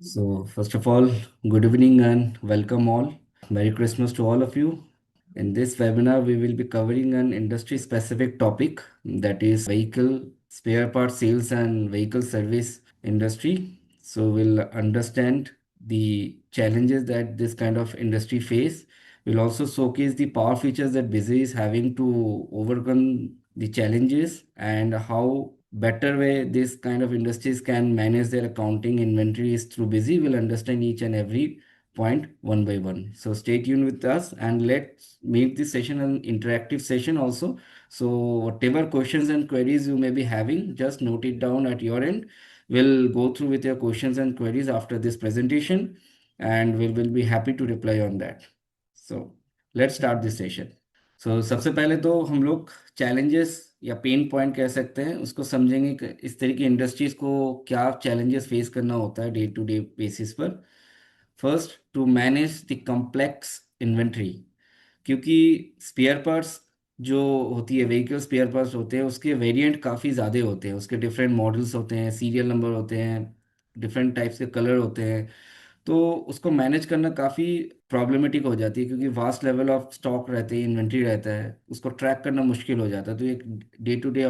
So, first of all, good evening and welcome all. Merry Christmas to all of you. In this webinar, we will be covering an industry specific topic, that is vehicle spare parts sales and vehicle service industry. So, we'll understand the challenges that this kind of industry face. We'll also showcase the power features that Busy is having to overcome the challenges and how better way this kind of industries can manage their accounting inventories through Busy. We'll understand each and every point one by one. So stay tuned with us and let's make this session an interactive session also. So whatever questions and queries you may be having, just note it down at your end. We'll go through with your questions and queries after this presentation and we will be happy to reply on that. So let's start this session. So सबसे पहले तो हम लोग challenges या pain point कह सकते हैं उसको समझेंगे कि इस तरह की इंडस्ट्रीज को क्या चैलेंजेस फेस करना होता है डे टू डे बेसिस पर। First, to manage the complex inventory, क्योंकि स्पेयर पार्ट्स जो होती है व्हीकल स्पेयर पार्ट्स होते हैं उसके वेरिएंट काफ़ी ज़्यादा होते हैं, उसके डिफरेंट मॉडल्स होते हैं, सीरियल नंबर होते हैं, डिफरेंट टाइप्स के कलर होते हैं। तो उसको मैनेज करना काफ़ी प्रॉब्लमेटिक हो जाती है क्योंकि वास्ट लेवल ऑफ स्टॉक रहते हैं, इन्वेंट्री रहता है, उसको ट्रैक करना मुश्किल हो जाता है। तो एक डे टू डे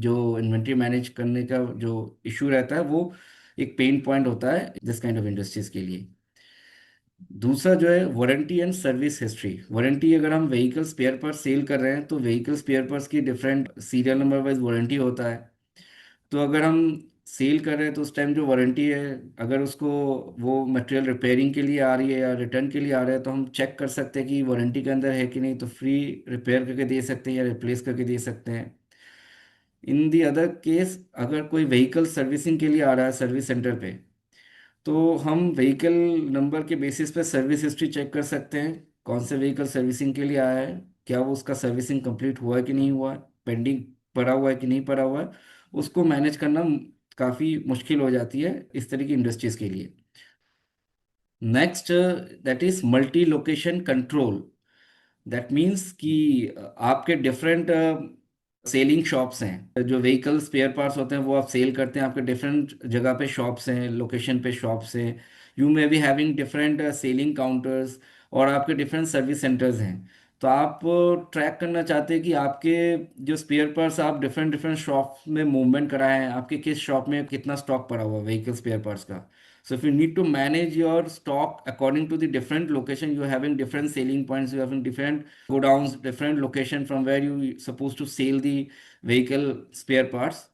जो इन्वेंट्री मैनेज करने का जो इशू रहता है वो एक पेन पॉइंट होता है दिस काइंड ऑफ इंडस्ट्रीज के लिए। दूसरा जो है warranty and service history. Warranty, अगर हम व्हीकल स्पेयर पार्ट सेल कर रहे हैं तो व्हीकल स्पेयर पार्ट्स की different serial number wise warranty होता है। तो अगर हम सेल कर रहे हैं तो उस टाइम जो वारंटी है, अगर उसको वो मटेरियल रिपेयरिंग के लिए आ रही है या रिटर्न के लिए आ रहा है तो हम चेक कर सकते हैं कि वारंटी के अंदर है कि नहीं, तो फ्री रिपेयर करके दे सकते हैं या रिप्लेस करके दे सकते हैं। इन दी अदर केस, अगर कोई व्हीकल सर्विसिंग के लिए आ रहा है सर्विस सेंटर पे, तो हम व्हीकल नंबर के बेसिस पे सर्विस हिस्ट्री चेक कर सकते हैं, कौन से व्हीकल सर्विसिंग के लिए आया है, क्या वो उसका सर्विसिंग कंप्लीट हुआ है कि नहीं हुआ है, पेंडिंग पड़ा हुआ है कि नहीं पड़ा हुआ है। उसको मैनेज करना काफ़ी मुश्किल हो जाती है इस तरह की इंडस्ट्रीज के लिए। Next, that is multi location control. That means कि आपके डिफरेंट सेलिंग शॉप्स हैं, जो व्हीकल स्पेयर पार्ट्स होते हैं वो आप सेल करते हैं, आपके डिफरेंट जगह पे शॉप्स हैं, लोकेशन पे शॉप्स हैं। You may be having different selling counters और आपके डिफरेंट सर्विस सेंटर्स हैं। तो आप ट्रैक करना चाहते हैं कि आपके जो स्पेयर पार्ट्स आप डिफरेंट डिफरेंट शॉप में मूवमेंट कराए हैं, आपके किस शॉप में कितना स्टॉक पड़ा हुआ है व्हीकल स्पेयर पार्ट्स का। So if you need to manage your stock according to the different location, you are having different selling points, you are having different godowns, different location from where you supposed to sell the vehicle spare parts.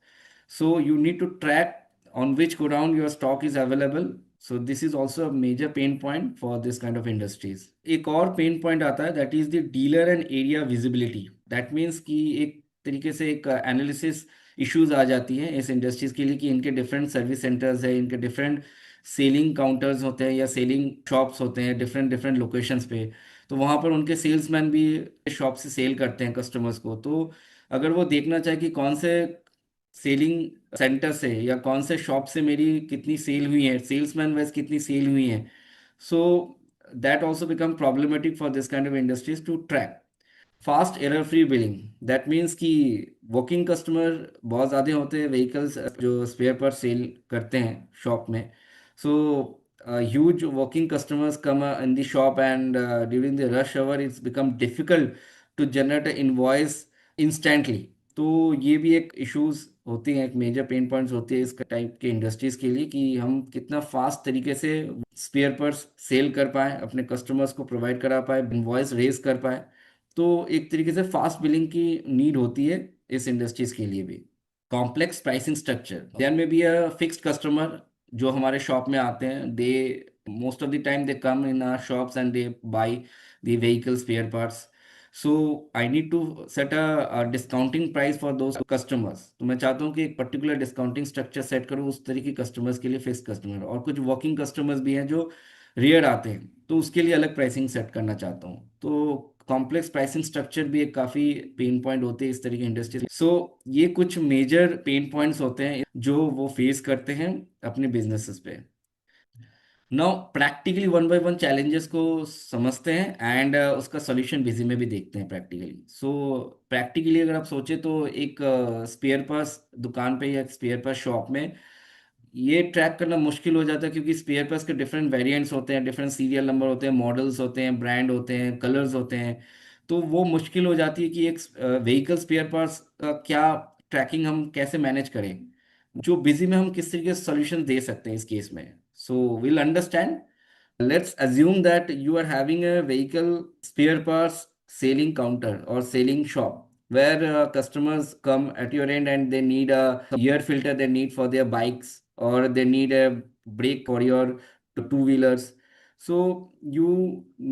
So you need to track on which godown your stock is available. So this is also a major pain point for this kind of industries. एक और pain point आता है, that is the dealer and area visibility. That means कि एक तरीके से एक analysis issues आ जाती हैं इस इंडस्ट्रीज के लिए कि इनके डिफरेंट सर्विस सेंटर्स है, इनके डिफरेंट सेलिंग काउंटर्स होते हैं या सेलिंग शॉप्स होते हैं डिफरेंट डिफरेंट लोकेशंस पे। तो वहाँ पर उनके सेल्समैन भी शॉप से सेल करते हैं कस्टमर्स को। तो अगर वो देखना चाहे कि कौन से सेलिंग सेंटर से या कौन से शॉप से मेरी कितनी सेल हुई है, सेल्समैन वाइज कितनी सेल हुई है, so that also become problematic for this kind of industries to track. Fast error free billing, that means कि वर्किंग कस्टमर बहुत ज़्यादा होते हैं व्हीकल्स जो स्पेयर पर सेल करते हैं शॉप में। So huge working customers come in the shop and during the rush hour it's become difficult to generate invoice instantly. तो ये भी एक इश्यूज होती हैं, एक मेजर पेन पॉइंट्स होती है इस टाइप के इंडस्ट्रीज के लिए कि हम कितना फास्ट तरीके से स्पेयर पर सेल कर पाए, अपने कस्टमर्स को प्रोवाइड करा पाए, इनवॉइस रेज कर पाए। तो एक तरीके से फास्ट बिलिंग की नीड होती है इस इंडस्ट्रीज के लिए भी। Complex pricing structure, there may be a fixed customer जो हमारे शॉप में आते हैं, they most of the time they come in our shops and they buy the vehicle spare parts. So I need to set a discounting price for those customers. तो मैं चाहता हूँ कि एक पर्टिकुलर डिस्काउंटिंग स्ट्रक्चर सेट करूँ उस तरह के कस्टमर्स के लिए, फिक्स कस्टमर। और कुछ वॉकिंग कस्टमर्स भी हैं जो रेयर आते हैं, तो उसके लिए अलग प्राइसिंग सेट करना चाहता हूँ। तो कॉम्प्लेक्स प्राइसिंग स्ट्रक्चर भी एक काफ़ी पेन पॉइंट होते हैं इस तरह की इंडस्ट्री। सो ये कुछ मेजर पेन पॉइंट्स होते हैं जो वो फेस करते हैं अपने बिजनेसेस पे। Now practically one by one challenges को समझते हैं एंड उसका सॉल्यूशन बिजी में भी देखते हैं प्रैक्टिकली। सो प्रैक्टिकली अगर आप सोचे तो एक स्पेयर पार्ट्स दुकान पे या स्पेयर पार्ट्स शॉप में ये ट्रैक करना मुश्किल हो जाता है क्योंकि स्पेयर पार्ट्स के डिफरेंट वेरिएंट्स होते हैं, डिफरेंट सीरियल नंबर होते हैं, मॉडल्स होते हैं, ब्रांड होते हैं, कलर्स होते हैं। तो वो मुश्किल हो जाती है कि एक व्हीकल स्पेयर पार्ट्स का क्या ट्रैकिंग हम कैसे मैनेज करें। जो बिजी में हम किस तरीके से सोल्यूशन दे सकते हैं इस केस में, so will understand. Let's assume that you are having a vehicle spare parts selling counter or selling shop where customers come at your end and they need a air filter they need for their bikes, or they need a brake for your two wheelers. So you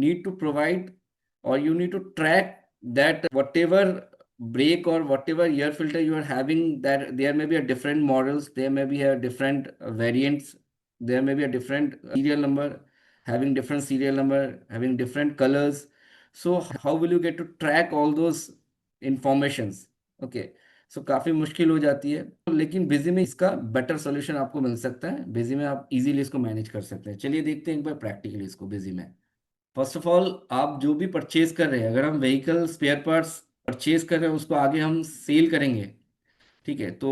need to provide, or you need to track that whatever brake or whatever air filter you are having, that there may be a different models, there may be a different variants, there may be a different serial number, having different serial number, having different colors. So how will you get to track all those informations? Okay, so काफी मुश्किल हो जाती है, लेकिन busy में इसका better solution आपको मिल सकता है। बिजी में आप इजीली इसको मैनेज कर सकते हैं। चलिए देखते हैं एक बार प्रैक्टिकली इसको बिजी में। फर्स्ट ऑफ ऑल, आप जो भी परचेज कर रहे हैं, अगर हम व्हीकल स्पेयर पार्ट्स परचेज कर रहे हैं उसको आगे हम सेल करेंगे, ठीक है। तो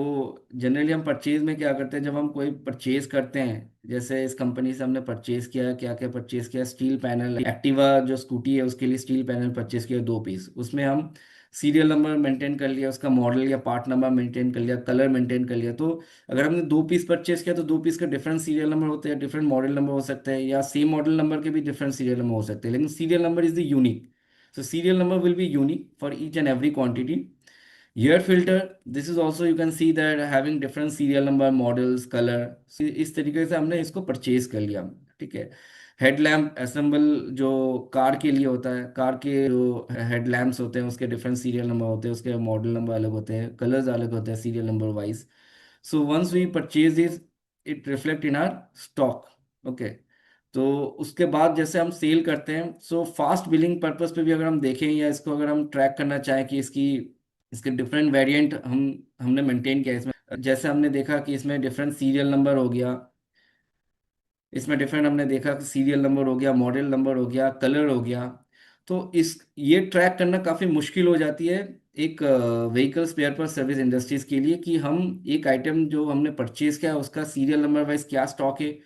जनरली हम परचेज में क्या करते हैं, जब हम कोई परचेज करते हैं, जैसे इस कंपनी से हमने परचेज किया, क्या क्या परचेज किया, स्टील पैनल, एक्टिवा जो स्कूटी है उसके लिए स्टील पैनल परचेज किया 2 पीस। उसमें हम सीरियल नंबर मेंटेन कर लिया, उसका मॉडल या पार्ट नंबर मेंटेन कर लिया, कलर मेंटेन कर लिया। तो अगर हमने 2 पीस परचेज किया तो 2 पीस का डिफरेंट सीरियल नंबर होते हैं, डिफरेंट मॉडल नंबर हो सकते हैं, या सेम मॉडल नंबर के भी डिफरेंट सीरियल नंबर हो सकते हैं, लेकिन serial number is the unique. So serial number will be unique for each and every quantity. Ear filter, this is also you can see that having different serial number, models, color. इस तरीके से हमने इसको purchase कर लिया, ठीक है। Headlamp assemble जो कार के लिए होता है, कार के जो हेडलैम्प्स होते हैं उसके डिफरेंट सीरियल नंबर होते हैं, उसके मॉडल नंबर अलग होते हैं, कलर्स अलग होते हैं serial number wise. So once we purchase this, it reflect in our stock. Okay, तो उसके बाद जैसे हम सेल करते हैं, सो फास्ट बिलिंग पर्पस पे भी अगर हम देखें या इसको अगर हम ट्रैक करना चाहें कि इसके डिफरेंट वेरिएंट हमने मेंटेन किया इसमें, जैसे हमने देखा कि इसमें डिफरेंट सीरियल नंबर हो गया, इसमें डिफरेंट हमने देखा कि सीरियल नंबर हो गया, मॉडल नंबर हो गया, कलर हो गया। तो इस ये ट्रैक करना काफ़ी मुश्किल हो जाती है एक व्हीकल स्पेयर पर सर्विस इंडस्ट्रीज के लिए, कि हम एक आइटम जो हमने परचेज किया उसका सीरियल नंबर वाइज क्या स्टॉक है।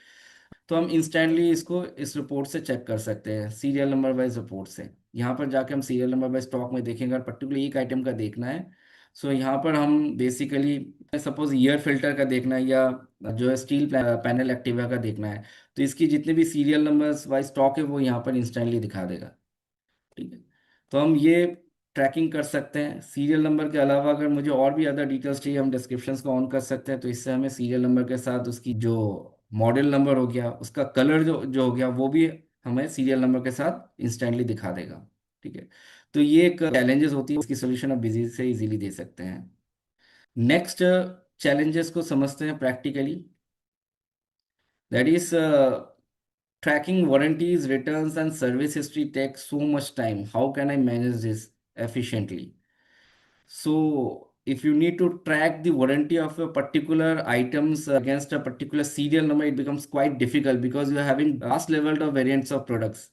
तो हम इंस्टेंटली इसको इस रिपोर्ट से चेक कर सकते हैं, सीरियल नंबर वाइज रिपोर्ट से। यहाँ पर जाके हम सीरियल नंबर वाइज स्टॉक में देखेंगे, अगर पर्टिकुलर एक आइटम का देखना है। सो यहाँ पर हम बेसिकली सपोज ईयर फिल्टर का देखना है, या जो है स्टील पैनल एक्टिवा का देखना है, तो इसकी जितने भी सीरियल नंबर्स वाइज स्टॉक है वो यहाँ पर इंस्टेंटली दिखा देगा, ठीक है। तो हम ये ट्रैकिंग कर सकते हैं। सीरियल नंबर के अलावा अगर मुझे और भी अदर डिटेल्स चाहिए, हम डिस्क्रिप्शंस को ऑन कर सकते हैं, तो इससे हमें सीरियल नंबर के साथ उसकी जो मॉडल नंबर हो गया, उसका कलर जो जो हो गया, वो भी हमें सीरियल नंबर के साथ इंस्टेंटली दिखा देगा, ठीक है। तो ये एक चैलेंजेस होती है, इसकी सोल्यूशन आप बिजी से इजीली दे सकते हैं। नेक्स्ट चैलेंजेस को समझते हैं practically, that is tracking warranties, returns, and service history takes so much time. How can I manage this efficiently? So, if you need to track the warranty of a particular items against a particular serial number, it becomes quite difficult because you are having vast level of variants of products.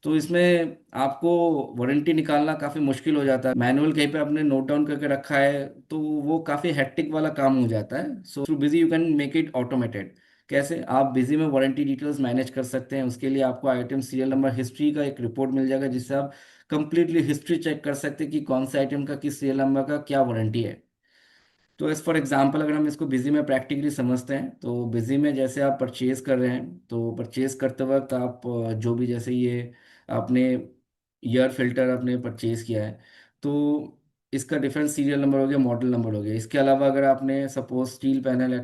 तो इसमें आपको warranty निकालना काफ़ी मुश्किल हो जाता है। Manual कहीं पे आपने नोट डाउन करके रखा है तो वो काफ़ी हेक्टिक वाला काम हो जाता है। So through busy you can make it automated. कैसे आप बिजी में वारंटी डिटेल्स मैनेज कर सकते हैं, उसके लिए आपको आइटम सीरियल नंबर हिस्ट्री का एक रिपोर्ट मिल जाएगा, जिससे आप कंप्लीटली हिस्ट्री चेक कर सकते हैं कि कौन से आइटम का किस सीरियल नंबर का क्या वारंटी है। तो एज फॉर एग्जांपल अगर हम इसको बिजी में प्रैक्टिकली समझते हैं, तो बिजी में जैसे आप परचेज कर रहे हैं, तो परचेज करते वक्त आप जो भी जैसे ये आपने ईयर फिल्टर आपने परचेज किया है, तो इसका डिफरेंट सीरियल नंबर हो गया, मॉडल नंबर हो गया। इसके अलावा अगर आपने सपोज स्टील पैनल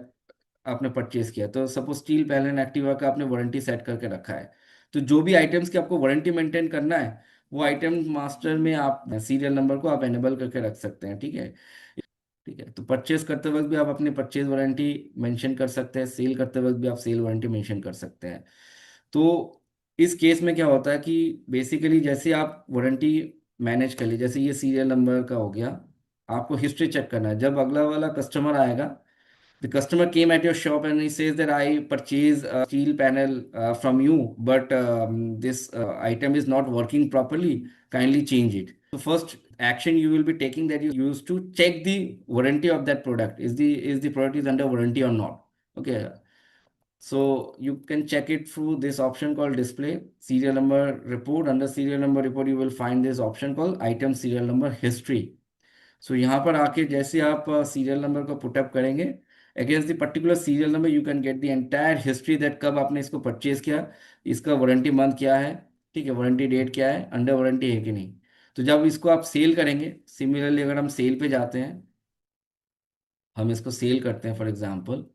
आपने परचेज किया, तो सपोज स्टील पैनल एक्टिवा का आपने वारंटी सेट करके रखा है, तो जो भी आइटम्स की आपको वारंटी मेंटेन करना है, वो आइटम मास्टर में आप सीरियल नंबर को आप एनेबल करके रख सकते हैं, ठीक है। ठीक है, तो परचेज करते वक्त भी आप अपनी परचेज वारंटी मेंशन कर सकते हैं, सेल करते वक्त भी आप सेल वारंटी मेंशन कर सकते हैं। तो इस केस में क्या होता है कि बेसिकली जैसे आप वारंटी मैनेज कर ली, जैसे ये सीरियल नंबर का हो गया, आपको हिस्ट्री चेक करना है। जब अगला वाला कस्टमर आएगा, the customer came at your shop and he says that I purchased a steel panel from you, but this item is not working properly, kindly change it. So first action you will be taking, that you use to check the warranty of that product, is the product is under warranty or not, okay. So you can check it through this option called display serial number report. Under serial number report, you will find this option called item serial number history. सो यहाँ पर आके जैसे आप serial number को put up करेंगे against the particular serial number, you can get the entire history that कब आपने इसको परचेज किया, इसका वारंटी मंथ क्या है, ठीक है, वारंटी डेट क्या है, अंडर वारंटी है कि नहीं। तो जब इसको आप सेल करेंगे, सिमिलरली अगर हम सेल पे जाते हैं, हम इसको सेल करते हैं फॉर एग्जांपल,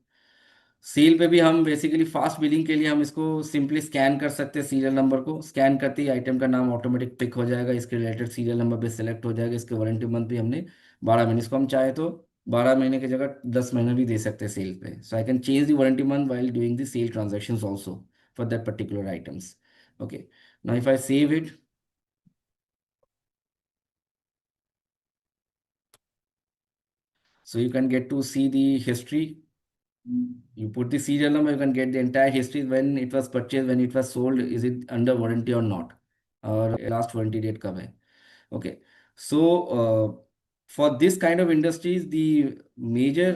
सेल पे भी हम बेसिकली फास्ट बिलिंग के लिए हम इसको सिंपली स्कैन कर सकते हैं, सीरियल नंबर को स्कैन करते ही आइटम का नाम ऑटोमेटिक पिक हो जाएगा, इसके रिलेटेड सीरियल नंबर भी सिलेक्ट हो जाएगा, इसके वारंटी मंथ भी हमने 12 महीने, इसको हम चाहे तो 12 महीने की जगह 10 महीने भी दे सकते हैं सेल पे। So I can change the warranty month while doing the sale transaction also for that particular items. Okay, now if I save it, so you can get to see the history. You put the serial number, you can get the entire history, when it was purchased, when it was sold, is it under warranty or not, or last warranty date कब है। Okay, so for this kind of industries, the major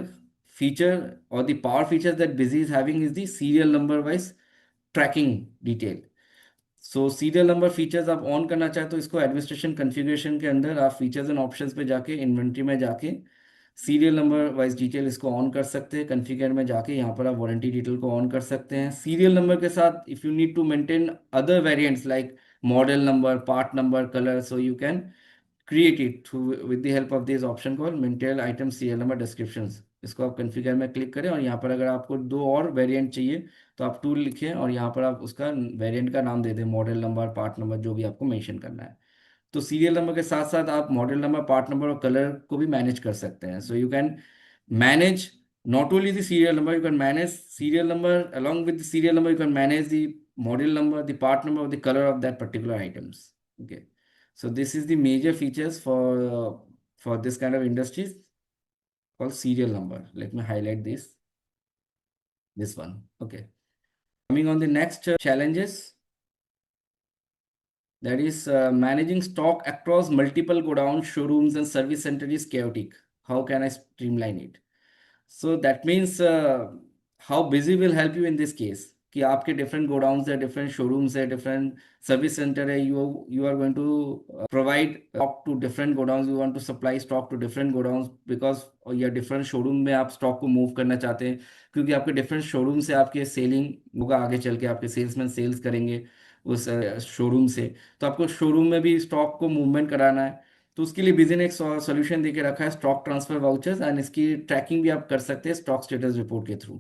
feature or the power features that Busy is having is the serial number wise tracking detail। So serial number features आप on करना चाहे तो इसको administration configuration के अंदर आप features and options पे जाके इन्वेंट्री में जाके सीरियल नंबर वाइज डिटेल इसको ऑन कर सकते हैं। कॉन्फ़िगर में जाके यहाँ पर आप वारंटी डिटेल को ऑन कर सकते हैं। सीरियल नंबर के साथ if you need to maintain other variants like model number, part number, colour, so you can create it through with the help of this option called maintain item serial number descriptions। इसको आप configure में click करें और यहाँ पर अगर आपको दो और वेरिएंट चाहिए तो आप टूल लिखें और यहाँ पर आप उसका वेरिएंट का नाम दे दें, मॉडल नंबर, पार्ट नंबर, जो भी आपको मेंशन करना है। तो सीरियल नंबर के साथ साथ आप मॉडल नंबर, पार्ट नंबर और कलर को भी मैनेज कर सकते हैं। सो you can manage not only the serial number, you can manage serial number, along with the serial number you can manage the model number, the part number, or the color of that particular items। Okay, so this is the major features for this kind of industries called serial number। Let me highlight this one। Okay, coming on the next challenges, that is managing stock across multiple godown, showrooms and service center is chaotic। How can I streamline it? So that means how Busy will help you in this case कि आपके different godowns है, different showrooms है, different service center है, you are going to provide stock to different godowns, you want to supply stock to different godowns because या different showroom में आप stock को move करना चाहते हैं, क्योंकि आपके different showroom से आपके selling होगा, आगे चल के आपके salesman sales करेंगे उस शोरूम से, तो आपको शोरूम में भी स्टॉक को मूवमेंट कराना है। तो उसके लिए बिजी ने एक सॉल्यूशन देके रखा है, स्टॉक ट्रांसफर वाउचर्स, एंड इसकी ट्रैकिंग भी आप कर सकते हैं स्टॉक स्टेटस रिपोर्ट के through.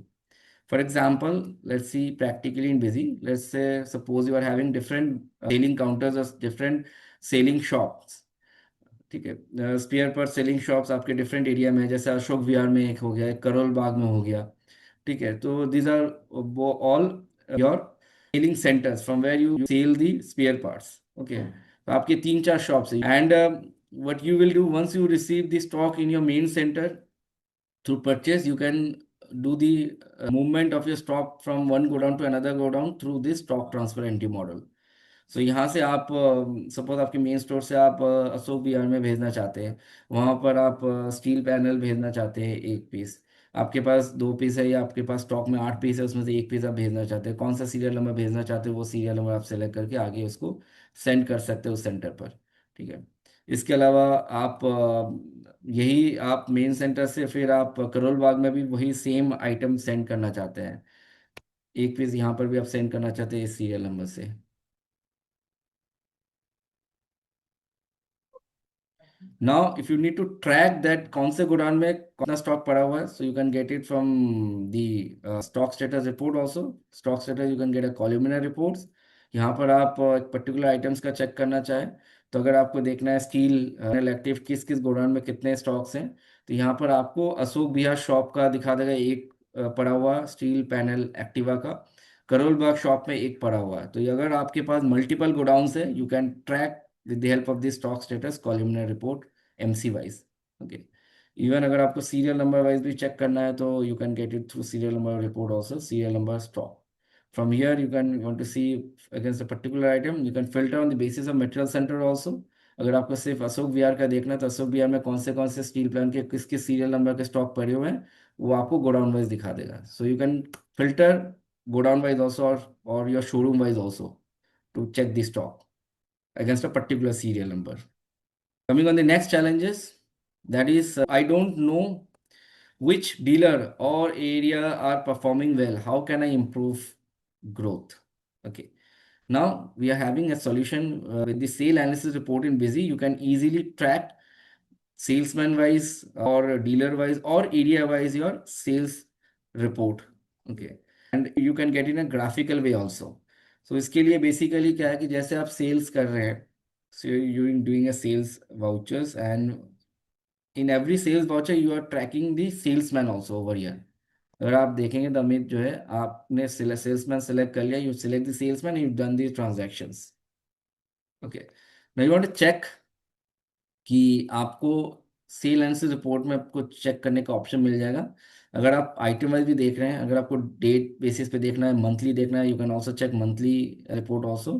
For example, let's see practically in Busy, let's say suppose you are having different selling counters और डिफरेंट सेलिंग शॉप्स, ठीक है, स्पेयर पर सेलिंग शॉप्स आपके डिफरेंट एरिया में है, जैसे अशोक विहार में एक हो गया, एक करोल बाग में हो गया, ठीक है। तो these are all your selling centres from where you sell the spare parts. Okay, तो आपके 3-4 शॉप्स है, and what you will do once you receive the stock in your main center through purchase, you can do the movement of your stock from one godown to another godown through this stock transfer entry model। सो यहाँ से आप suppose आपके main store से आप अशोक विहार में भेजना चाहते हैं, वहाँ पर आप स्टील पैनल भेजना चाहते हैं 1 पीस, आपके पास 2 पीस है या आपके पास स्टॉक में 8 पीस है, उसमें से 1 पीस आप भेजना चाहते हैं, कौन सा सीरियल नंबर भेजना चाहते हैं वो सीरियल नंबर आप सेलेक्ट करके आगे उसको सेंड कर सकते हो उस सेंटर पर, ठीक है। इसके अलावा आप यही आप मेन सेंटर से फिर आप करोल बाग में भी वही सेम आइटम सेंड करना चाहते हैं, 1 पीस यहाँ पर भी आप सेंड करना चाहते हैं इस सीरियल नंबर से। Now, if you need to track that कौन से गोडाउन में कितना स्टॉक पड़ा हुआ है, so you can get it from the stock status report also। stock status you can get a columnar reports। यहाँ पर आप एक पर्टिकुलर आइटम्स का चेक करना चाहे तो अगर आपको देखना है स्टील एक्टिव किस किस गोडाउन में कितने स्टॉक्स हैं, तो यहाँ पर आपको अशोक विहार शॉप का दिखा देगा एक पड़ा हुआ स्टील पैनल एक्टिवा का, करोल बाग शॉप में एक पड़ा हुआ है। तो ये अगर आपके पास मल्टीपल गोडाउन है, you can track with the help of the stock status columnar report MC wise। okay, even अगर आपको सीरियल नंबर वाइज भी चेक करना है तो you can get it through serial number report also, serial number stock. From here you can want to see against a particular item, you can filter on the basis of material centre also. अगर आपको सिर्फ अशोक विहार का देखना है तो अशोक विहार में कौन से स्टील प्लांट के किस किस सीरियल नंबर के स्टॉक पड़े हुए हैं वो आपको गोडाउन वाइज दिखा देगा। सो you can filter godown wise also, or your showroom wise also, to check the stock against a particular serial number. Coming on the next challenges, that is, I don't know which dealer or area are performing well. How can I improve growth? Okay. Now we are having a solution with the sale analysis report in Busy. You can easily track salesman wise or dealer wise or area wise your sales report. Okay. And you can get in a graphical way also. So इसके लिए basically क्या है कि जैसे आप sales कर रहे हैं, so you're doing a sales vouchers, and in every sales voucher you are tracking the salesman also over here. अगर आप देखेंगे तो अमित जो है, आपने सेल्समैन सेलेक्ट कर लिया, you select the salesman, you done the transactions. Okay. Now you want to check कि आपको सेल एनालिसिस रिपोर्ट में आपको चेक करने का ऑप्शन मिल जाएगा. अगर आप आइटम वाइज भी देख रहे हैं, अगर आपको डेट बेसिस पे देखना है, मंथली देखना है, you can also check monthly report also.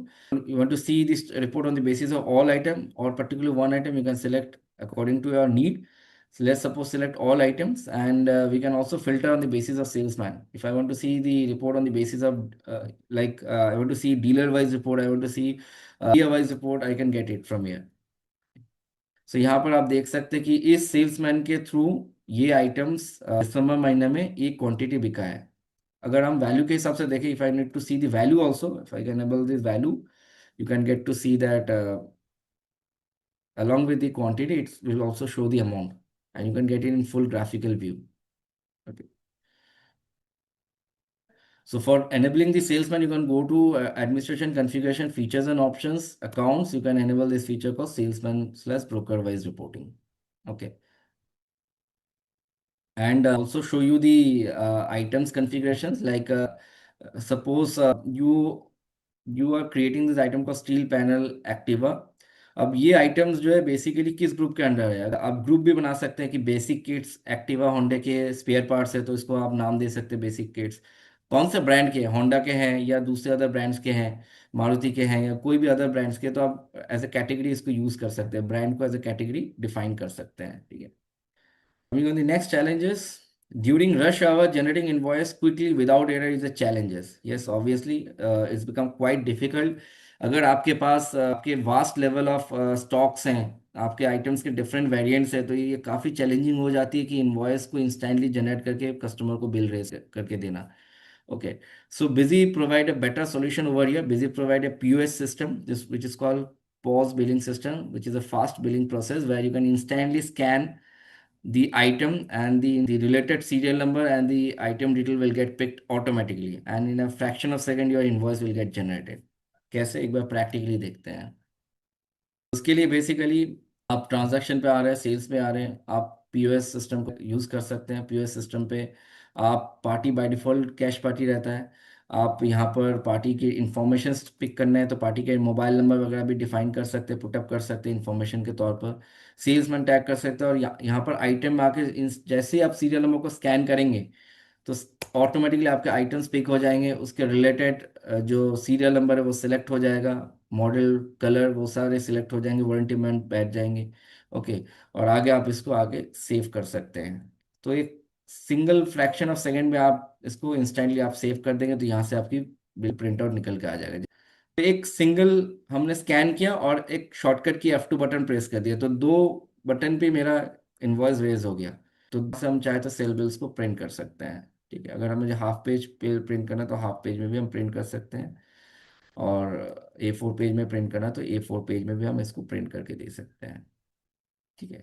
You want to see this report on the basis of all item और particularly one item, you can select according to your need. So let's suppose select all items, and we can also filter on the basis of salesman. If I want to see the report on the basis of I want to see dealer wise report, I want to see year wise report, I can get it from here. सो यहाँ पर आप देख सकते हैं कि इस salesman के through ये आइटम्स दिसंबर महीने में एक क्वांटिटी बिका है. अगर हम वैल्यू के हिसाब से देखें, if I need to see the value also, if I can enable this value, you can get to see that along with the quantity it will also show the amount, and you can get it in full graphical view. Okay. So for enabling the salesman, you can go to administration, configuration, features and options, accounts. You can enable this feature called salesman/broker wise reporting. Okay. And also show you the items configurations, like suppose you are creating this item called steel panel Activa. अब ये items जो है basically किस group के under है. आप group भी बना सकते हैं कि बेसिक किट्स एक्टिवा होंडा के स्पेयर पार्ट्स है, तो इसको आप नाम दे सकते हैं बेसिक किट्स. कौन से ब्रांड के, होंडा के हैं या दूसरे अदर ब्रांड्स के हैं, मारुति के हैं या कोई भी अदर ब्रांड्स के, तो आप एज ए कैटेगरी इसको यूज कर सकते हैं, ब्रांड को एज ए कैटेगरी डिफाइन कर सकते हैं. ठीक है. Coming on the next challenges, during rush hour, generating invoice quickly without error is a challenges. Yes, obviously, it's become quite difficult. अगर आपके पास आपके वास्ट लेवल ऑफ स्टॉक्स हैं, आपके आइटम्स के डिफरेंट वेरिएंट्स हैं, तो ये काफ़ी चैलेंजिंग हो जाती है कि इनवॉइस को इंस्टेंटली जनरेट करके कस्टमर को बिल रेज करके देना. Okay, so Busy provide a better solution over here. Busy provide a POS system, which is called POS billing system, which is a fast billing process where you can instantly scan the item and the related serial number, and the item detail will get picked automatically, and in a fraction of second your invoice will get generated. कैसे, एक बार practically देखते हैं. उसके लिए basically आप transaction पे आ रहे हैं, सेल्स पे आ रहे हैं, आप पीओएस सिस्टम को यूज कर सकते हैं. पीओएस सिस्टम पे आप party by default cash party रहता है. आप यहाँ पर पार्टी के इंफॉर्मेशन पिक करना है तो पार्टी के मोबाइल नंबर वगैरह भी डिफाइन कर सकते हैं, पुटअप कर सकते हैं इंफॉर्मेशन के तौर पर. सेल्समैन टैग कर सकते हैं, और यहाँ पर आइटम आके जैसे ही आप सीरियल नंबर को स्कैन करेंगे तो ऑटोमेटिकली आपके आइटम्स पिक हो जाएंगे, उसके रिलेटेड जो सीरियल नंबर है वो सिलेक्ट हो जाएगा, मॉडल कलर वो सारे सिलेक्ट हो जाएंगे, वारंटी में बैठ जाएंगे. ओके. और आगे आप इसको आगे सेव कर सकते हैं. तो एक सिंगल फ्रैक्शन ऑफ सेकेंड में आप इसको इंस्टेंटली आप सेव कर देंगे, तो यहाँ से आपकी बिल प्रिंट आउट निकल के आ जाएगा. तो एक सिंगल हमने स्कैन किया और एक शॉर्टकट की F2 बटन प्रेस कर दिया, तो दो बटन पे मेरा इनवॉइस रेज हो गया. तो से हम चाहे तो सेल बिल्स को प्रिंट कर सकते हैं. ठीक है. अगर हमें हाफ पेज पे प्रिंट करना है तो हाफ पेज में भी हम प्रिंट कर सकते हैं, और A4 पेज में प्रिंट करना है तो A4 पेज में भी हम इसको प्रिंट करके दे सकते हैं. ठीक है.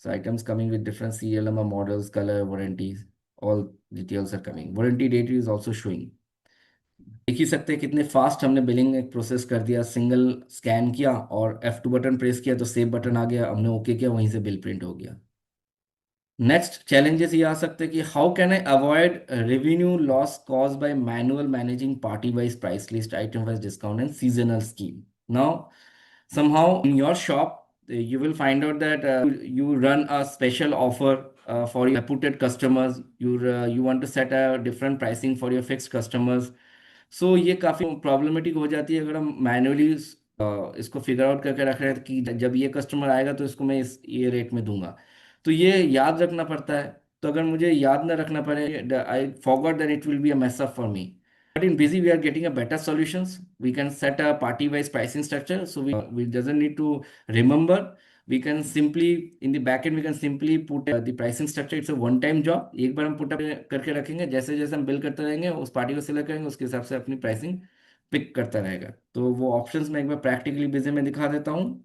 So items coming with different serial number, models, color, warranties, all details are coming. Warranty date is also showing. देख ही सकते हैं कितने फास्ट हमने बिलिंग एक प्रोसेस कर दिया. सिंगल स्कैन किया और F2 बटन प्रेस किया तो सेव बटन आ गया, हमने ओके किया, वहीं से बिल प्रिंट हो गया. नेक्स्ट चैलेंजेस ये आ सकते हैं कि how can I avoid revenue loss cause by manual managing party wise price list, item wise discount and seasonal scheme. Now somehow in your shop you will find out that you run a special offer for your reputed customers. You want to set a different pricing for your fixed customers. So ये काफ़ी problematic हो जाती है अगर हम manually इसको figure out करके रख रहे हैं कि जब ये कस्टमर आएगा तो इसको मैं ये रेट में दूंगा. तो ये याद रखना पड़ता है. तो अगर मुझे याद ना रखना पड़े, I forgot, then it will be a mess up for me. But in Busy, we are getting a better solutions. We can set a party-wise pricing structure, so we doesn't need to remember. We can simply in the back end we can simply put the pricing structure. It's a one time job. एक बार हम put up करके रखेंगे, जैसे जैसे हम bill करते रहेंगे उस पार्टी को सिलेक्ट करेंगे, उसके हिसाब से अपनी प्राइसिंग पिक करता रहेगा। तो वो ऑप्शंस मैं एक बार प्रैक्टिकली बिजी में दिखा देता हूँ।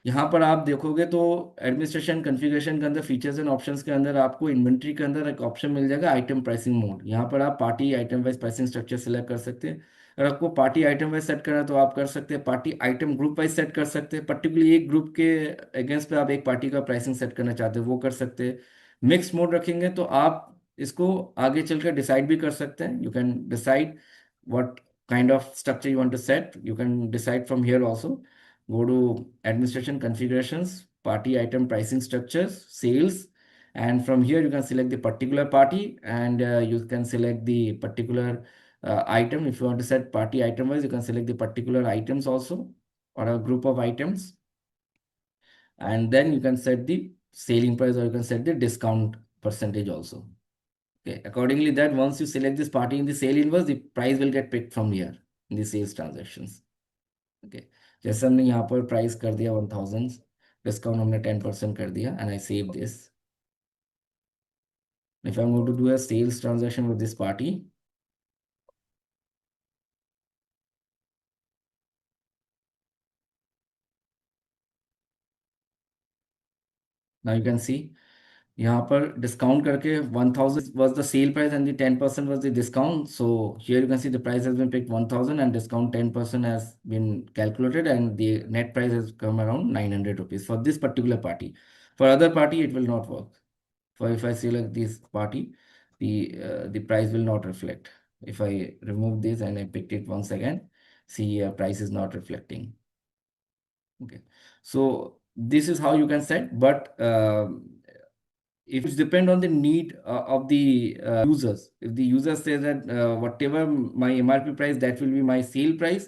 यहाँ पर आप देखोगे तो एडमिनिस्ट्रेशन कॉन्फ़िगरेशन के अंदर फीचर्स एंड ऑप्शंस के अंदर आपको इन्वेंट्री के अंदर एक ऑप्शन मिल जाएगा आइटम प्राइसिंग मोड। यहाँ पर आप party item wise pricing structure select कर सकते हैं। अगर आपको पार्टी आइटम वाइज सेट करना है तो आप कर सकते हैं, party item group wise set कर सकते हैं, पर्टिकुलरली एक ग्रुप के अगेंस्ट पे आप एक पार्टी का प्राइसिंग सेट करना चाहते हैं वो कर सकते हैं। मिक्स मोड रखेंगे तो आप इसको आगे चलकर डिसाइड भी कर सकते हैं। You can decide what kind of structure you want to set. You can decide from here also. Go to administration configurations, party item pricing structures, sales, and from here you can select the particular party, and you can select the particular item. If you want to set party item wise, you can select the particular items also, or a group of items, and then you can set the selling price, or you can set the discount percentage also. Okay, accordingly that once you select this party in the sale invoice, the price will get picked from here in the sales transactions. Okay, जैसे हमने यहाँ पर price कर दिया 1000, discount हमने 10% कर दिया, and I save this. If I'm going to do a sales transaction with this party, now you can see यहाँ पर डिस्काउंट करके 1000 was the sale price and the 10% was the discount. So here you can see the price has been picked 1000 and discount 10% has been calculated, and the net price has come around 900 rupees for this particular party. For other party it will not work. For if I select this party, the price will not reflect. If I remove this and I picked it once again, see price is not reflecting. Okay, so this is how you can set, but if it's depend on the need of the users. If the user says that whatever my MRP price, that will be my sale price,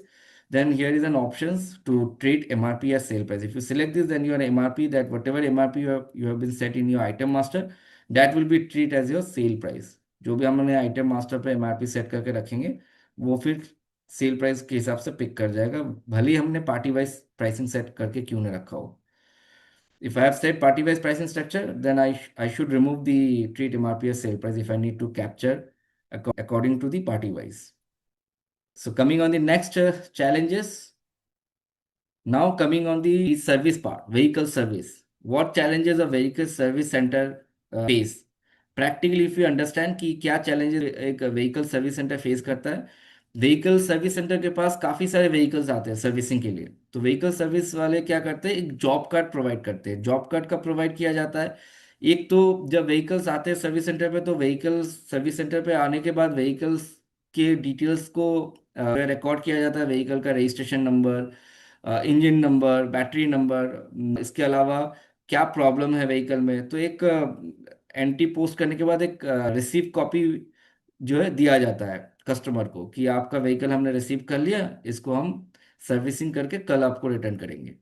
then here is an options to treat MRP as sale price. If you select this, then your MRP, that whatever MRP you have been set in your item master, that will be treated as your sale price. जो भी हमने item master पे MRP set करके रखेंगे वो फिर sale price के हिसाब से पिक कर जाएगा, भले ही हमने पार्टी वाइज प्राइसिंग सेट करके क्यों ना रखा हो। If I have set party-wise pricing structure, then I should remove the treat MRP as sale price if I need to capture according to the party-wise. So coming on the next challenges. Now coming on the service part, vehicle service. What challenges a vehicle service center face? Practically, if you understand कि क्या challenges एक vehicle service center face करता है, vehicle service centre के पास काफी सारे vehicles आते हैं सर्विसिंग के लिए। तो व्हीकल सर्विस वाले क्या करते हैं, एक जॉब कार्ड प्रोवाइड करते हैं। जॉब कार्ड कब प्रोवाइड किया जाता है, एक तो जब व्हीकल्स आते हैं सर्विस सेंटर पे, तो व्हीकल सर्विस सेंटर पे आने के बाद व्हीकल्स के डिटेल्स को रिकॉर्ड किया जाता है। व्हीकल का registration number, engine number, battery number, इसके अलावा क्या प्रॉब्लम है व्हीकल में, तो एक एंट्री पोस्ट करने के बाद एक रिसीव कॉपी जो है दिया जाता है कस्टमर को कि आपका व्हीकल हमने रिसीव कर लिया, इसको हम सर्विसिंग करके कल आपको रिटर्न करेंगे।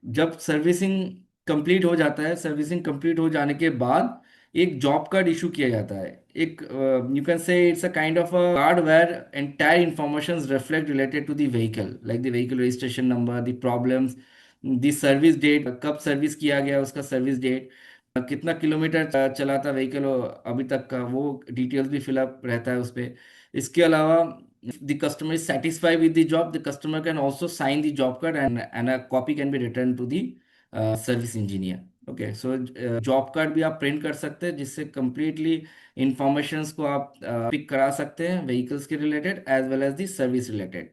जब सर्विसिंग कंप्लीट हो जाता है, सर्विसिंग कंप्लीट हो जाने के बाद एक जॉब कार्ड इशू किया जाता है। एक you can say it's a kind of a card where entire information reflect related to the vehicle, like the vehicle registration number, the problems, the service date, कब सर्विस किया गया उसका service date, कितना kilometre चला था vehicle अभी तक का, वो डिटेल्स भी फिलअप रहता है उस पर। इसके अलावा if the customer is satisfied with the job, the customer can also sign the job card, and a copy can be returned to the service engineer. Okay, so job card भी आप print कर सकते हैं जिससे completely informations को आप pick करा सकते हैं व्हीकल्स के related as well as the service related.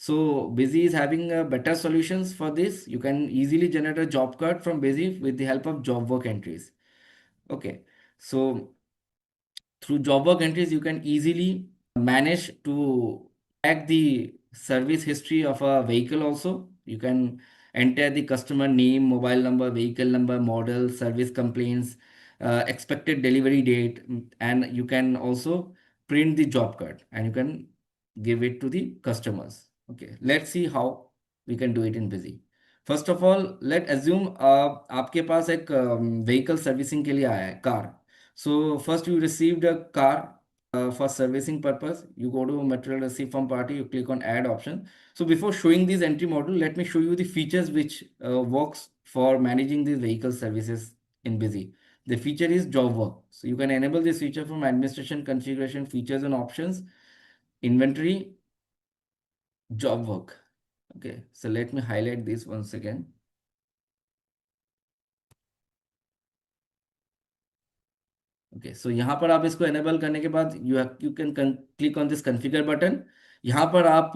So Busy is having better solutions for this. You can easily generate a job card from Busy with the help of job work entries. Okay, so through job work entries, you can easily manage to track the service history of a vehicle also. You can enter the customer name, mobile number, vehicle number, model, service complaints, expected delivery date, and you can also print the job card and you can give it to the customers. Okay, let's see how we can do it in Busy. First of all let assume आपके पास एक vehicle servicing के लिए आया है car. So first you received a car for servicing purpose, you go to material received from party, you click on add option. So before showing this entry module, let me show you the features which works for managing these vehicle services in Busy. The feature is job work. So you can enable this feature from administration, configuration, features and options, inventory, job work. Okay, so let me highlight this once again. Okay so यहाँ पर आप इसको enable करने के बाद you can click on this configure button. यहाँ पर आप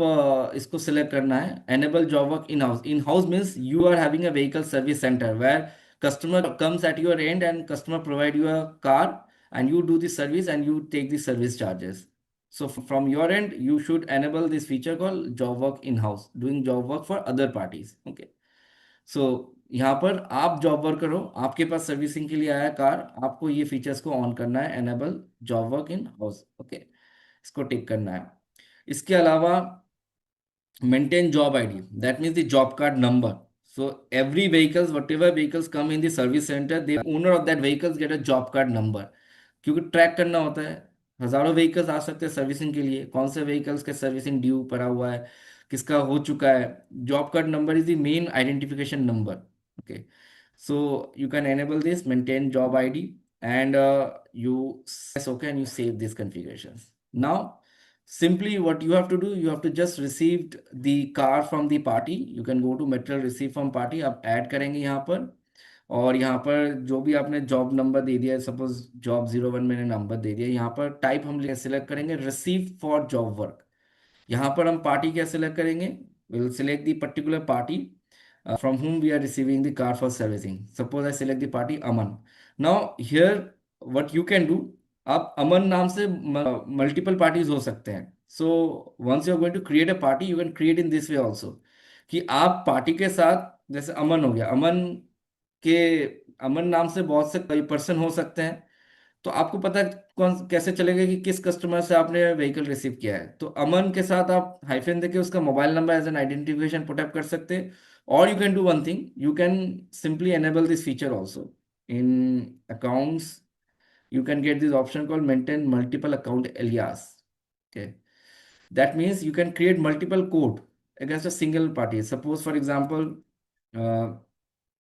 इसको सिलेक्ट करना है enable job work in house means you are having a vehicle service centre where customer comes at your end and customer provide you a car and you do the service and you take the service charges. So from your end, you should enable this feature called job work in-house, doing job work for other parties. Okay. सो यहाँ पर आप job worker हो, आपके पास servicing के लिए आया car, आपको ये फीचर्स को ऑन करना है, enable job work in house. Okay, इसको टिक करना है। इसके अलावा maintain job ID, that means the job card number. So every vehicles, whatever vehicles come in the service center, the owner of that vehicles get a job card number, क्योंकि track करना होता है। हजारों व्हीकल्स आ सकते हैं servicing के लिए, कौन से व्हीकल्स के सर्विसिंग ड्यू पड़ा हुआ है, किसका हो चुका है। Job card number is the main identification number. Okay, so you can enable this maintain job ID and you press OK and you save these configurations. Now simply what you have to do, you have to just received the car from the party. You can go to material receive from party, आप add करेंगे यहाँ पर, और यहाँ पर जो भी आपने जॉब नंबर दे दिया है, सपोज जॉब 01 मैंने नंबर दे दिया, यहाँ पर टाइप हम सिलेक्ट करेंगे रिसीव फॉर जॉब वर्क। यहाँ पर हम पार्टी क्या सिलेक्ट करेंगे, will select the particular party from whom we are receiving the car for servicing. Suppose I select the party Aman. Now here what you can do, आप अमन नाम से multiple parties हो सकते हैं। So once you are going to create a party, you can create in this way also, कि आप party के साथ, जैसे अमन हो गया, के अमन नाम से बहुत से कई पर्सन हो सकते हैं। तो आपको पता है कौन कैसे चलेगा कि किस कस्टमर से आपने व्हीकल रिसीव किया है। तो अमन के साथ आप हाइफन देके उसका mobile number as an identification put up कर सकते हैं। और you can do one thing, you can simply enable this feature also in accounts. you can get this option called maintain multiple account alias. Okay, that means you can create multiple code against a single party. Suppose for example uh,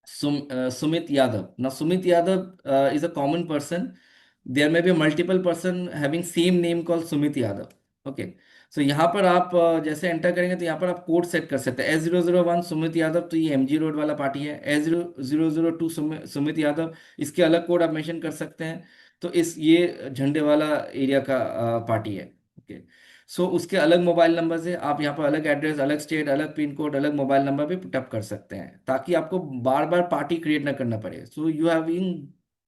Sumit Yadav. Now Sumit Yadav is a common person. There may be multiple person having same name called Sumit Yadav. Okay. So यहाँ पर आप जैसे enter करेंगे तो यहाँ पर आप code set कर सकते हैं। S001 सुमित यादव, तो ये MG रोड वाला पार्टी है। S002 सुमित यादव, इसके अलग कोड आप मेंशन कर सकते हैं। तो इस ये झंडे वाला एरिया का पार्टी है। ओके, सो उसके अलग मोबाइल नंबर से आप यहाँ पर अलग एड्रेस, अलग स्टेट, अलग पिन कोड, अलग मोबाइल नंबर पे पुटअप कर सकते हैं, ताकि आपको बार बार पार्टी क्रिएट ना करना पड़े। So you having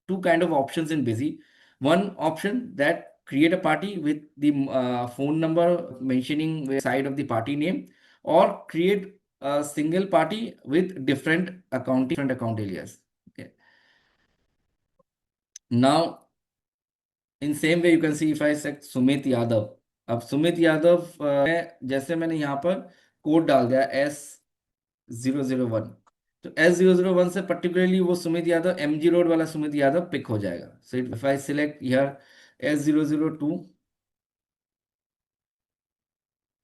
two kind of options in Busy. One option that create a party with the phone number mentioning the side of the party name, or create a single party with different account alias. Okay. Now in same way you can see if I select Sumit Yadav. अब सुमित यादव जैसे मैंने यहाँ पर code डाल दिया S001, तो S001 से particularly वो सुमित यादव MG रोड वाला सुमित यादव पिक हो जाएगा। So if I select here S002,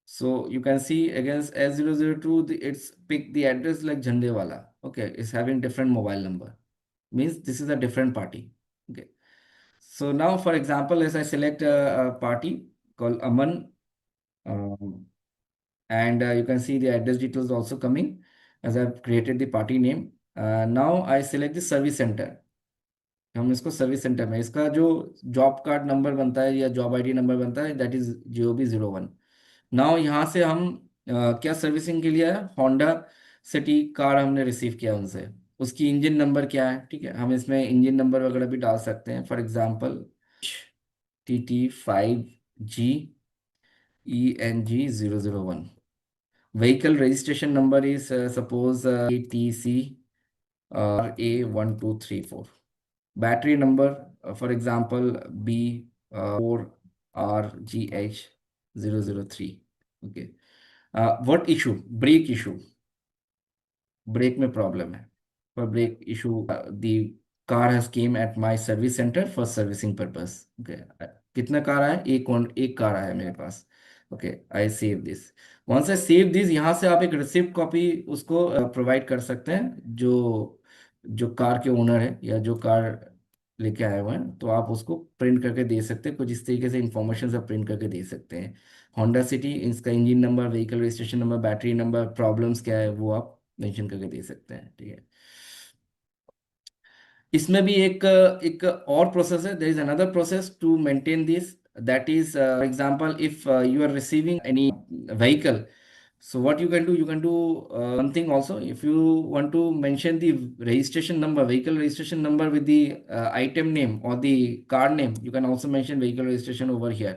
so you can see against S002 it's pick the address like Jhandewala. Okay, it's having different mobile number, means this is a different party. Okay. So now, for example, as I select a party called Aman, and you can see the address details also coming as I've created the party name. Now I select the service center. हम इसको service centre में, इसका जो job card number बनता है या job ID number बनता है, दैट इज GOB01। नाउ यहाँ से हम क्या सर्विसिंग के लिए है, होंडा सिटी कार हमने रिसीव किया उनसे, उसकी इंजन नंबर क्या है। ठीक है, हम इसमें इंजन नंबर वगैरह भी डाल सकते हैं। For example TT5GENG001। Vehicle registration number is suppose ATC A1234. Battery number, for example, B4RGH003. Okay. What issue? Brake issue. Brake में problem है. For brake issue, the car has came at my service center for servicing purpose. Okay. कितना car आया, एक car आया मेरे पास। Okay, I save this. Once I save this, यहाँ से आप एक रिसिप्ट कॉपी उसको प्रोवाइड कर सकते हैं, जो जो कार के ओनर है या जो कार लेके आए हुए हैं, तो आप उसको प्रिंट करके दे सकते हैं। कुछ इस तरीके से इंफॉर्मेशन सब प्रिंट करके दे सकते हैं। होंडा सिटी, इसका engine number, vehicle registration number, battery number, problems क्या है वो आप मेंशन करके दे सकते हैं, ठीक है। इसमें भी एक एक और प्रोसेस है, there is another process to maintain this, that is for example if you are receiving any vehicle, so what you can do, you can do one thing also. If you want to mention the registration number, vehicle registration number with the item name or the car name, you can also mention vehicle registration over here,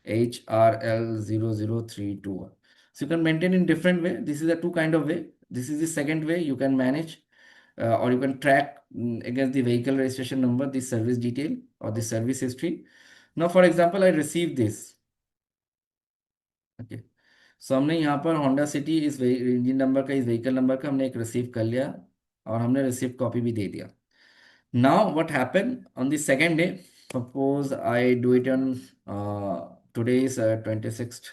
HRL00321. So you can maintain in different way. This is a two kind of way. This is the second way you can manage, or you can track against the vehicle registration number, the service detail or the service history. Now, for example, I received this. Okay. सो हमने यहाँ पर Honda city इस engine number का, इस vehicle number का हमने एक receive कर लिया और हमने रिसीव कॉपी भी दे दिया। Now what happen on the second day, suppose I do it on today is 26th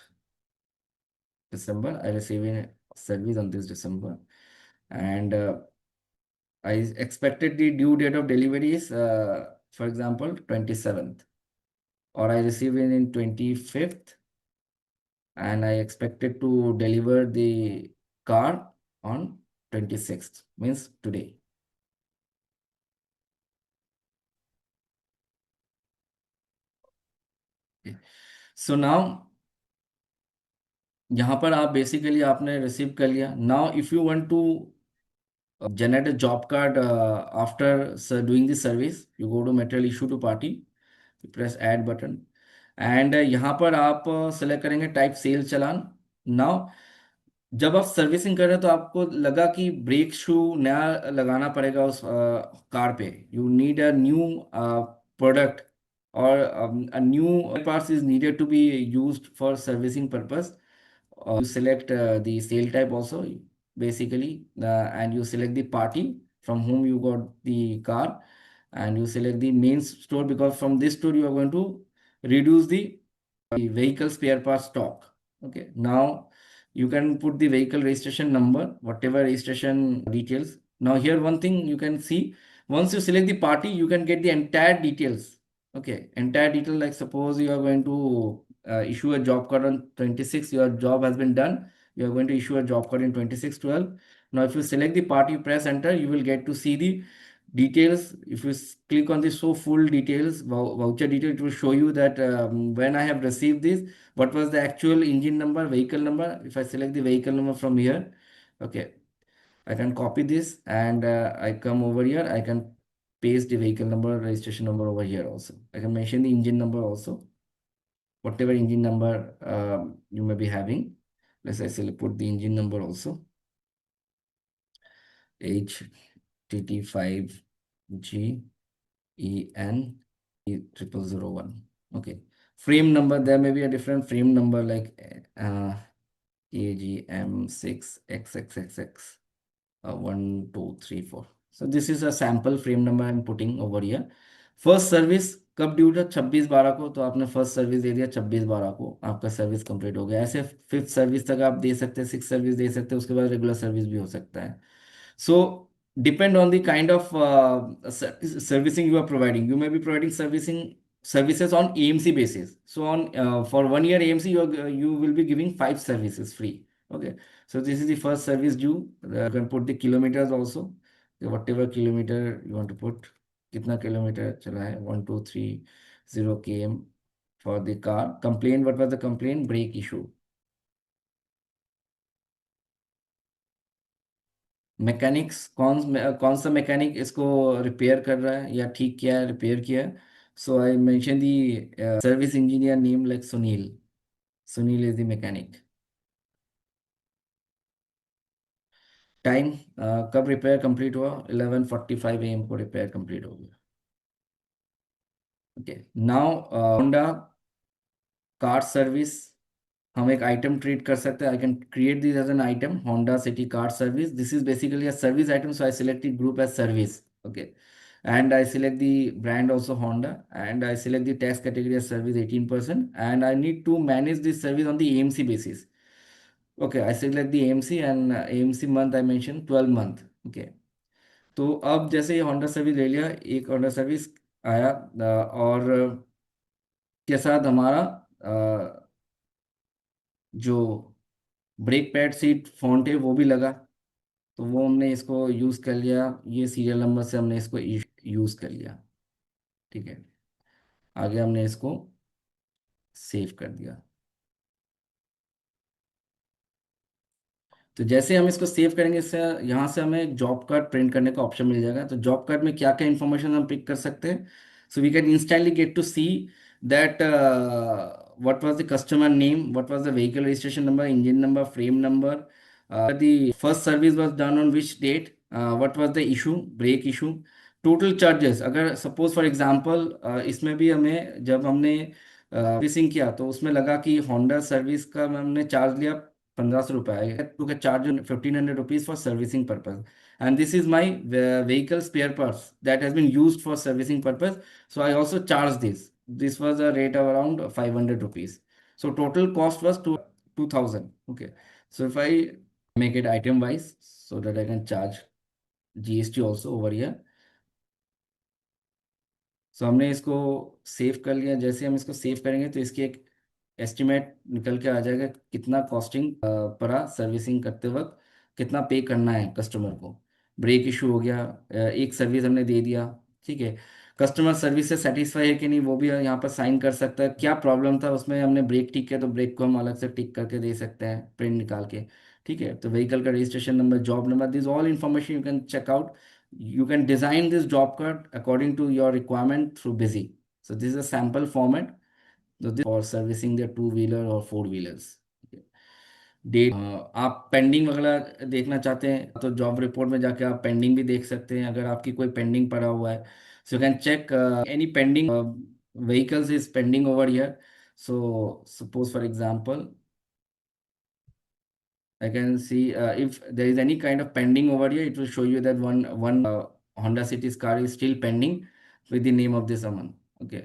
December. I receive a service on this December, and I expected the due date of delivery is, for example, 27th, or I receive it in 25th, and I expected to deliver the car on 26th, means today. Okay. So now यहाँ पर आप basically आपने receive कर लिया। Now if you want to generate a job card after doing the service, you go to material issue to party, you press add button, and यहाँ पर आप select करेंगे टाइप सेल चालान। नाउ जब आप servicing कर रहे हैं तो आपको लगा कि ब्रेक शू नया लगाना पड़ेगा उस कार पे, you need a new product or a new parts is needed to be used for servicing purpose. You select the sale type also, basically, and you select the party from whom you got the car, and you select the main store, because from this store you are going to reduce the vehicle spare part stock. Okay, now you can put the vehicle registration number, whatever registration details. Now here one thing you can see, once you select the party, you can get the entire details. Okay, entire detail, like suppose you are going to issue a job card on 26, your job has been done, you are going to issue a job card in 26/12. Now if you select the party, press enter, you will get to see the details. If you click on the show full details, voucher detail, it will show you that when I have received this, what was the actual engine number, vehicle number. If I select the vehicle number from here, okay, I can copy this, and I come over here, I can paste the vehicle number, registration number over here also. I can mention the engine number also, whatever engine number you may be having. Let's say put the engine number also, HTT5GEN3001. Okay. Frame number, there may be a different frame number like AGM6XXXX 1 2 3 4. So this is a sample frame number I'm putting over here. First service कब due था, 26/12 को, तो आपने first service दे दिया 26/12 को, आपका service complete हो गया। ऐसे फिफ्थ सर्विस तक आप दे सकते हैं, सिक्स सर्विस दे सकते हैं, उसके बाद रेगुलर सर्विस भी हो सकता है। So depend on the kind of servicing you are providing. You may be providing services on AMC basis. So on for 1 year AMC, you will be giving 5 services free. Okay. So this is the first service due. You can put the kilometers also. Whatever kilometer you want to put. कितना kilometre चला है, 1230 km for the car. Complaint, what was the complaint? Brake issue. Mechanics कौन सा mechanic इसको repair कर रहा है या ठीक किया है, रिपेयर किया है। So I mention the service engineer name like Sunil. Sunil is the mechanic. Time कब रिपेयर कंप्लीट हुआ, 11:45 AM को रिपेयर कंप्लीट हो गया। Okay, now Honda car service, हम एक आइटम ट्रीट कर सकते हैं। I can create this as an item, Honda City car service. This is basically a service item, so I select it group as service. Okay, and I select the brand also Honda, and I select the tax category as service 18%, and I need to manage this service on the AMC basis. Okay, I select the AMC, and AMC month I mentioned 12 month. Okay, तो अब जैसे ये Honda service ले लिया, एक Honda service आया, और के साथ हमारा जो ब्रेक पैड सीट फॉन्ट है वो भी लगा, तो वो हमने इसको यूज़ कर लिया, ये सीरियल नंबर से हमने इसको यूज़ कर लिया। ठीक है, आगे हमने इसको सेव कर दिया। तो जैसे हम इसको सेव करेंगे, इससे यहाँ से हमें जॉब कार्ड प्रिंट करने का ऑप्शन मिल जाएगा। तो जॉब कार्ड में क्या क्या इंफॉर्मेशन हम पिक कर सकते हैं, so we can instantly get to see that what was the customer name, what was the vehicle registration number, engine number, frame number, the first service was done on which date, what was the issue, brake issue, total charges। अगर suppose for example इसमें भी हमें जब हमने servicing किया तो उसमें लगा कि होंडा सर्विस का हमने चार्ज लिया 1500 रुपये, to charge 1500 rupees for servicing purpose, and this is my vehicle spare parts that has been used for servicing purpose, so I also charge this was a rate of around 500 rupees, so total cost was 2000। Okay, so if I make it item wise so that I can charge GST also over here। सो हमने इसको save कर लिया। जैसे हम इसको save करेंगे तो इसकी एक एस्टिमेट निकल के आ जाएगा, कितना कॉस्टिंग पड़ा सर्विसिंग करते वक्त, कितना पे करना है कस्टमर को। ब्रेक इशू हो गया, एक सर्विस हमने दे दिया, ठीक है, कस्टमर सर्विस से सेटिस्फाई है कि नहीं वो भी यहाँ पर साइन कर सकता है। क्या प्रॉब्लम था उसमें, हमने ब्रेक टिक किया तो ब्रेक को हम अलग से टिक करके दे सकते हैं प्रिंट निकाल के। ठीक है, तो व्हीकल का registration number, job number, this all information you can check out. You can design this job card according to your requirement through Busy. So this is a sample format, so this for servicing the two-wheeler or four-wheelers। Date, आप pending वगैरह देखना चाहते हैं तो job report में जाके आप pending भी देख सकते हैं, अगर आपकी कोई पेंडिंग पड़ा हुआ है। So you can check any pending vehicles is pending over here। So suppose for example I can see if there is any kind of pending over here, it will show you that one Honda City's car is still pending with the name of this Aman. Okay,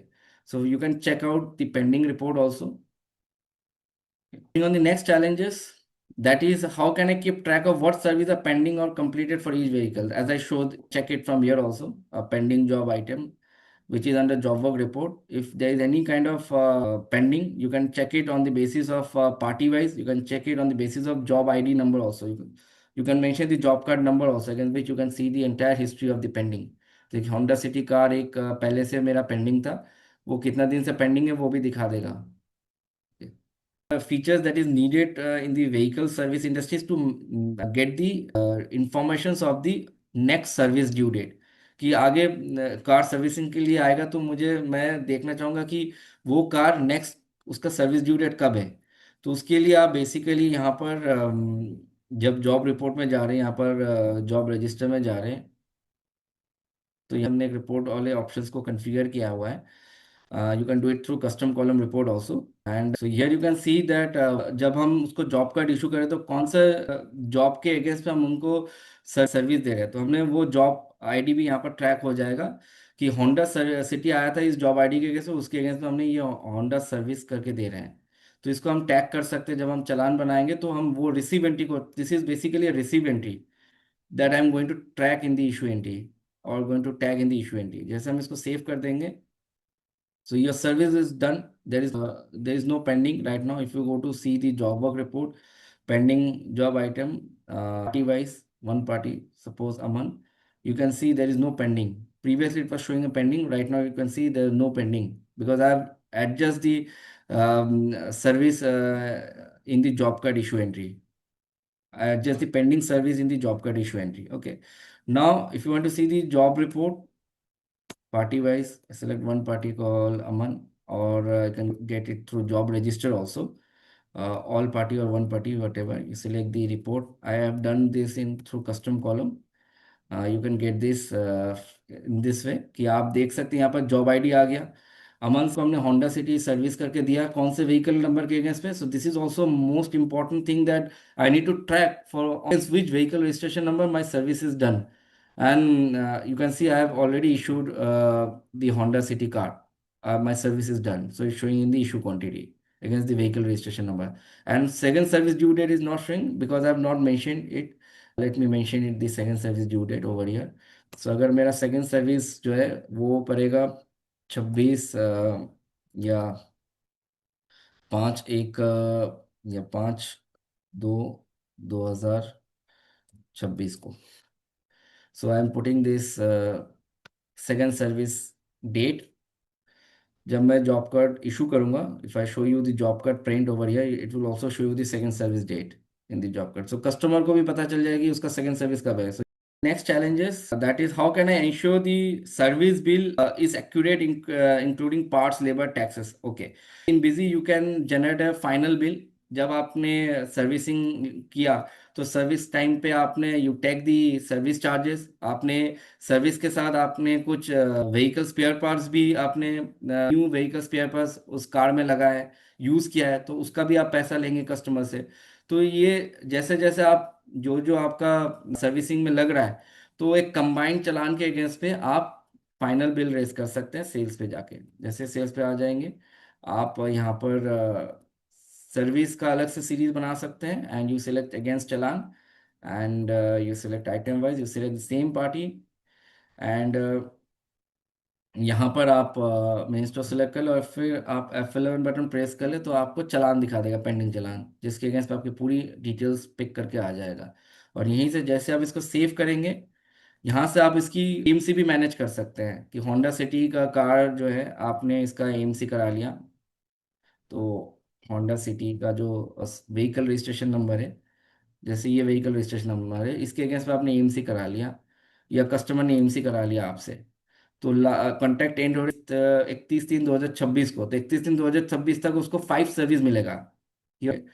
so you can check out the pending report also। Moving on the next challenges, that is how can I keep track of what service are pending or completed for each vehicle? As I showed, check it from here also, a pending job item, which is under job work report. If there is any kind of pending, you can check it on the basis of party wise. You can check it on the basis of job ID number also। You can mention the job card number also, against which you can see the entire history of the pending। देखिए Honda City car एक पहले से मेरा pending था, वो कितना दिन से पेंडिंग है वो भी दिखा देगा। Features that is needed in the vehicle service industry is to get the informations of the next service due date। कि आगे कार सर्विसिंग के लिए आएगा तो मैं देखना चाहूँगा कि वो कार नेक्स्ट उसका सर्विस ड्यू डेट कब है। तो उसके लिए आप बेसिकली यहाँ पर जब जॉब रिपोर्ट में जा रहे हैं, यहाँ पर जॉब रजिस्टर में जा रहे हैं, तो ये हमने एक रिपोर्ट वाले ऑप्शंस को कॉन्फ़िगर किया हुआ है। you can do it through custom column report also, and so here you can see that जब हम उसको जॉब कार्ड इशू करें तो कौन सा जॉब के अगेंस्ट पे हम उनको सर्विस दे रहे हैं, तो हमने वो जॉब आईडी भी यहाँ पर ट्रैक हो जाएगा कि होंडा सिटी आया था इस जॉब आईडी के अगेंस्ट, उसके अगेंस्ट में हमने ये होंडा सर्विस करके दे रहे हैं। तो इसको हम टैग कर सकते हैं, जब हम चालान बनाएंगे तो हम वो रिसीव एंट्री को, this is basically receive entry that I am going to track in the issue entry और going to tag in the issue entry. जैसे हम इसको सेव कर देंगे, so your service is done. There is no pending right now. If you go to see the job work report, pending job item, party wise, one party, suppose Aman, you can see there is no pending. Previously it was showing a pending. Right now you can see there is no pending because I have adjust the service in the job card issue entry. I adjust the pending service in the job card issue entry. Okay. Now, if you want to see the job report, party wise, I select one party called Aman, or I can get it through job register also, all party or one party, whatever you select the report। I have done this in through custom column। You can get this in this way कि आप देख सकते हैं यहाँ पर job ID आ गया, अमन को हमने होंडा सिटी सर्विस करके दिया, कौन से व्हीकल नंबर के अगेंस्ट पे। So this is also most important thing that I need to track for which vehicle registration number my service is done. And you can see I have already issued the Honda City card. My service is done. So it's showing in the issue quantity against the vehicle registration number. And second service due date is not showing because I have not mentioned it. Let me mention it, the second service due date over here. So अगर मेरा second service जो है वो पड़ेगा 26 या 5/1 या 5/2/2026 को. So I am putting this second service date. जब मैं जॉब कार्ड इशू करूंगा, if I show you the job card print over here, it will also show you the second service date in the job card. So customer को भी पता चल जाएगी उसका second service कब है. So next challenge is that is how can I ensure the service bill is accurate including parts, labor, taxes. Okay. In Busy you can generate a final bill. जब आपने सर्विसिंग किया तो service time पे आपने you take the service charges, आपने service के साथ आपने कुछ व्हीकल स्पेयर पार्ट्स भी आपने न्यू व्हीकल स्पेयर पार्ट्स उस कार में लगाए यूज किया है तो उसका भी आप पैसा लेंगे कस्टमर से. तो ये जैसे जैसे आप जो जो आपका सर्विसिंग में लग रहा है तो एक कंबाइंड चालान के अगेंस्ट पे आप फाइनल बिल रेज कर सकते हैं सेल्स पे जाके. जैसे सेल्स पे आ जाएंगे आप यहाँ पर सर्विस का अलग से सीरीज बना सकते हैं and you select against challan and you select item wise, you select same party and यहाँ पर आप मेन स्टोर सेलेक्ट कर लो और फिर आप F11 बटन प्रेस कर ले तो आपको चालान दिखा देगा, पेंडिंग चालान, जिसके अगेंस्ट पे आपकी पूरी डिटेल्स पिक करके आ जाएगा. और यहीं से जैसे आप इसको सेव करेंगे यहाँ से आप इसकी एएमसी भी मैनेज कर सकते हैं कि होंडा सिटी का कार जो है आपने इसका एएमसी करा लिया तो होंडा सिटी का जो व्हीकल रजिस्ट्रेशन नंबर है, जैसे ये व्हीकल रजिस्ट्रेशन नंबर है इसके अगेंस्ट पे आपने एएमसी करा लिया या कस्टमर ने एएमसी करा लिया आपसे तो कॉन्ट्रैक्ट एंड हो रही 31/3/2026 को, तो 31/3/2026 तक उसको 5 सर्विस मिलेगा. ठीक है.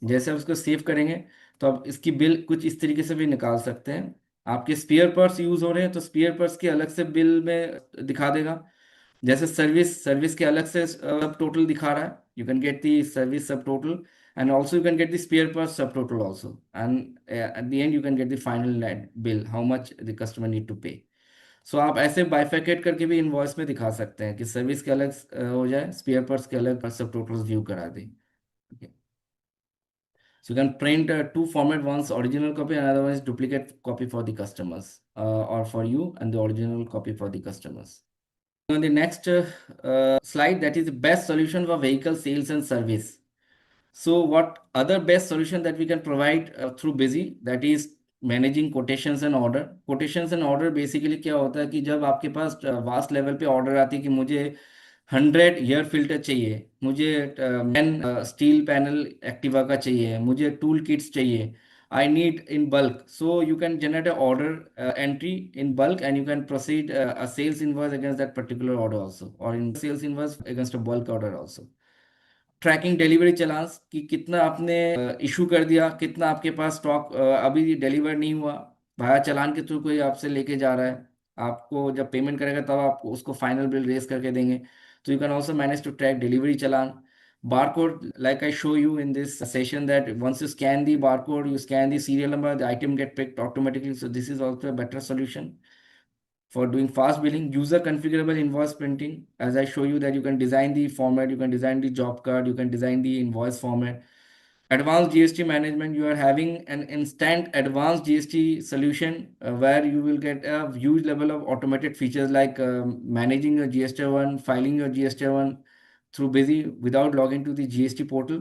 जैसे आप उसको सेव करेंगे तो आप इसकी बिल कुछ इस तरीके से भी निकाल सकते हैं. आपके स्पेयर पार्ट्स यूज हो रहे हैं तो स्पेयर पार्ट्स के अलग से बिल में दिखा देगा. जैसे सर्विस सर्विस के अलग से सब टोटल दिखा रहा है, you can get the service सब total and also you can get the spare parts subtotal also, and at the end you can get the final net bill how much the customer need to pay. सो आप ऐसे बाइफेकेट करके भी invoice में दिखा सकते हैं कि सर्विस के अलग हो जाए, स्पेयर पार्ट्स के अलग सब टोटल्स व्यू करा दें. So you can print two format, one's original copy, another one is duplicate copy for the customers, or for you, and the original copy for the customers. On the next slide, that is the best solution for vehicle sales and service. So what other best solution that we can provide through Busy, that is managing quotations and order. Quotations and order basically क्या होता है कि जब आपके पास vast level पे order आती है कि मुझे 100 एयर फिल्टर चाहिए, मुझे 10 स्टील पैनल एक्टिवा का चाहिए, मुझे टूल किट्स चाहिए, I need in bulk. So you can generate an order entry in bulk and you can proceed a sales invoice against that particular order also, or in sales invoice against a bulk order also. Tracking delivery challans कि कितना आपने issue कर दिया, कितना आपके पास stock अभी deliver नहीं हुआ, भाया चालान के थ्रू कोई आपसे लेके जा रहा है, आपको जब पेमेंट करेगा तब आप उसको फाइनल बिल रेज करके देंगे. तो you can also manage to track delivery challan. Barcode, like I show you in this session, that once you scan the barcode, you scan the serial number, the item get picked automatically. So this is also a better solution for doing fast billing. User configurable invoice printing, as I show you that you can design the format, you can design the job card, you can design the invoice format. Advanced GST management, you are having an instant advanced GST solution where you will get a huge level of automated features like managing your GST1, filing your GST1 through Busy without logging to the GST portal.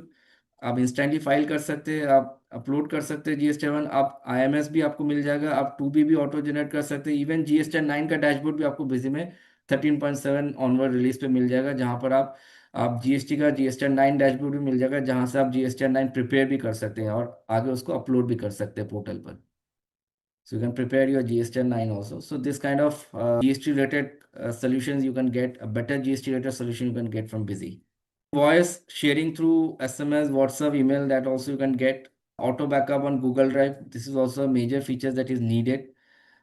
आप instantly file कर सकते हैं, आप upload कर सकते हैं GST1, आप IMS भी आपको मिल जाएगा, आप 2B भी ऑटो जनरेट कर सकते हैं. इवन GST9 का डैशबोर्ड भी आपको बिजी में 13.7 ऑनवर्ड रिलीज पे मिल जाएगा, जहां पर आप GST का GST9 डैशबोर्ड भी मिल जाएगा, जहां से आप GST9 प्रिपेयर भी कर सकते हैं और आगे उसको अपलोड भी कर सकते हैं पोर्टल पर. So you can prepare your GST9 also. So this kind of GST related solutions you can get, a better GST related solution you can get from Busy. Voice sharing through SMS, WhatsApp, email, that also you can get. Auto backup on Google Drive. This is also a major feature that is needed.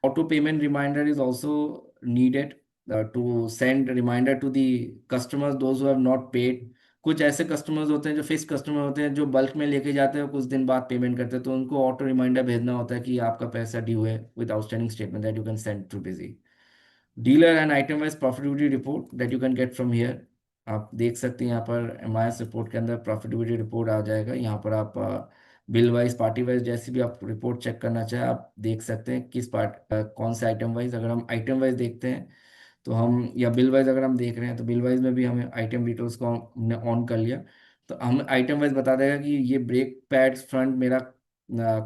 Auto payment reminder is also needed to send a reminder to the customers, those who have not paid. कुछ ऐसे customers होते हैं जो fix customer होते हैं, जो bulk में लेके जाते हैं, कुछ दिन बाद पेमेंट करते हैं, तो उनको ऑटो रिमाइंडर भेजना होता है कि आपका पैसा ड्यू है, with outstanding statement that you can send through busy. Dealer and item wise profitability report that you can get from here. आप देख सकते हैं यहाँ पर एमआईएस रिपोर्ट के अंदर प्रॉफिटेबिलिटी रिपोर्ट आ जाएगा। यहाँ पर आप बिल वाइज, पार्टी वाइज, जैसी भी आप रिपोर्ट चेक करना चाहें आप देख सकते हैं, किस पार्ट कौन से आइटम वाइज। अगर हम आइटम वाइज देखते हैं तो हम, या बिल वाइज अगर हम देख रहे हैं तो बिल वाइज में भी हमें आइटम डिटेल्स को हमने ऑन कर लिया, तो हम आइटम वाइज बता देगा कि ये ब्रेक पैड्स फ्रंट मेरा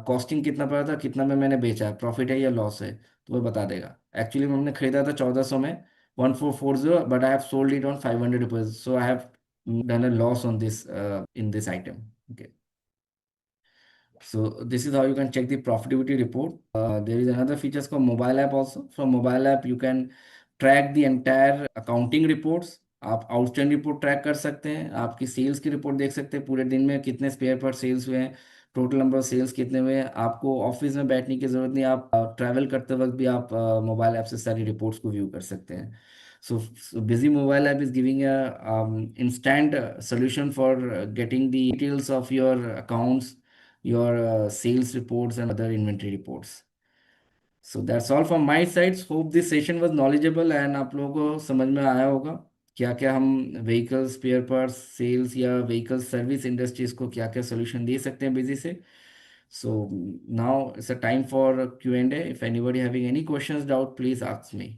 कॉस्टिंग कितना पड़ा था, कितना में मैंने बेचा है, प्रॉफिट है या लॉस है, तो वो बता देगा। एक्चुअली हमने खरीदा था 1400 में, 1440, but I have sold it on 500 rupees, so I have done a loss on this in this item. Okay, so this is how you can check the profitability report. There is another features called mobile app also. From mobile app you can track the entire accounting reports. आप outstanding report track कर सकते हैं, आपकी sales की report देख सकते हैं, पूरे दिन में कितने स्पेयर पार्ट सेल्स हुए हैं, टोटल नंबर ऑफ सेल्स कितने हुए हैं। आपको ऑफिस में बैठने की जरूरत नहीं, आप ट्रैवल करते वक्त भी आप मोबाइल ऐप से सारी रिपोर्ट्स को व्यू कर सकते हैं। So Busy Mobile app is giving a instant solution for getting the details of your accounts, your sales reports and other inventory reports. So that's all from my side. Hope this session was knowledgeable and आप लोगों को समझ में आया होगा क्या क्या हम व्हीकल स्पेयर पार्ट्स सेल्स या व्हीकल सर्विस इंडस्ट्रीज को क्या क्या सोल्यूशन दे सकते हैं बिजी से। So now it's a time for Q&A. If anybody having any questions, doubt, please ask me.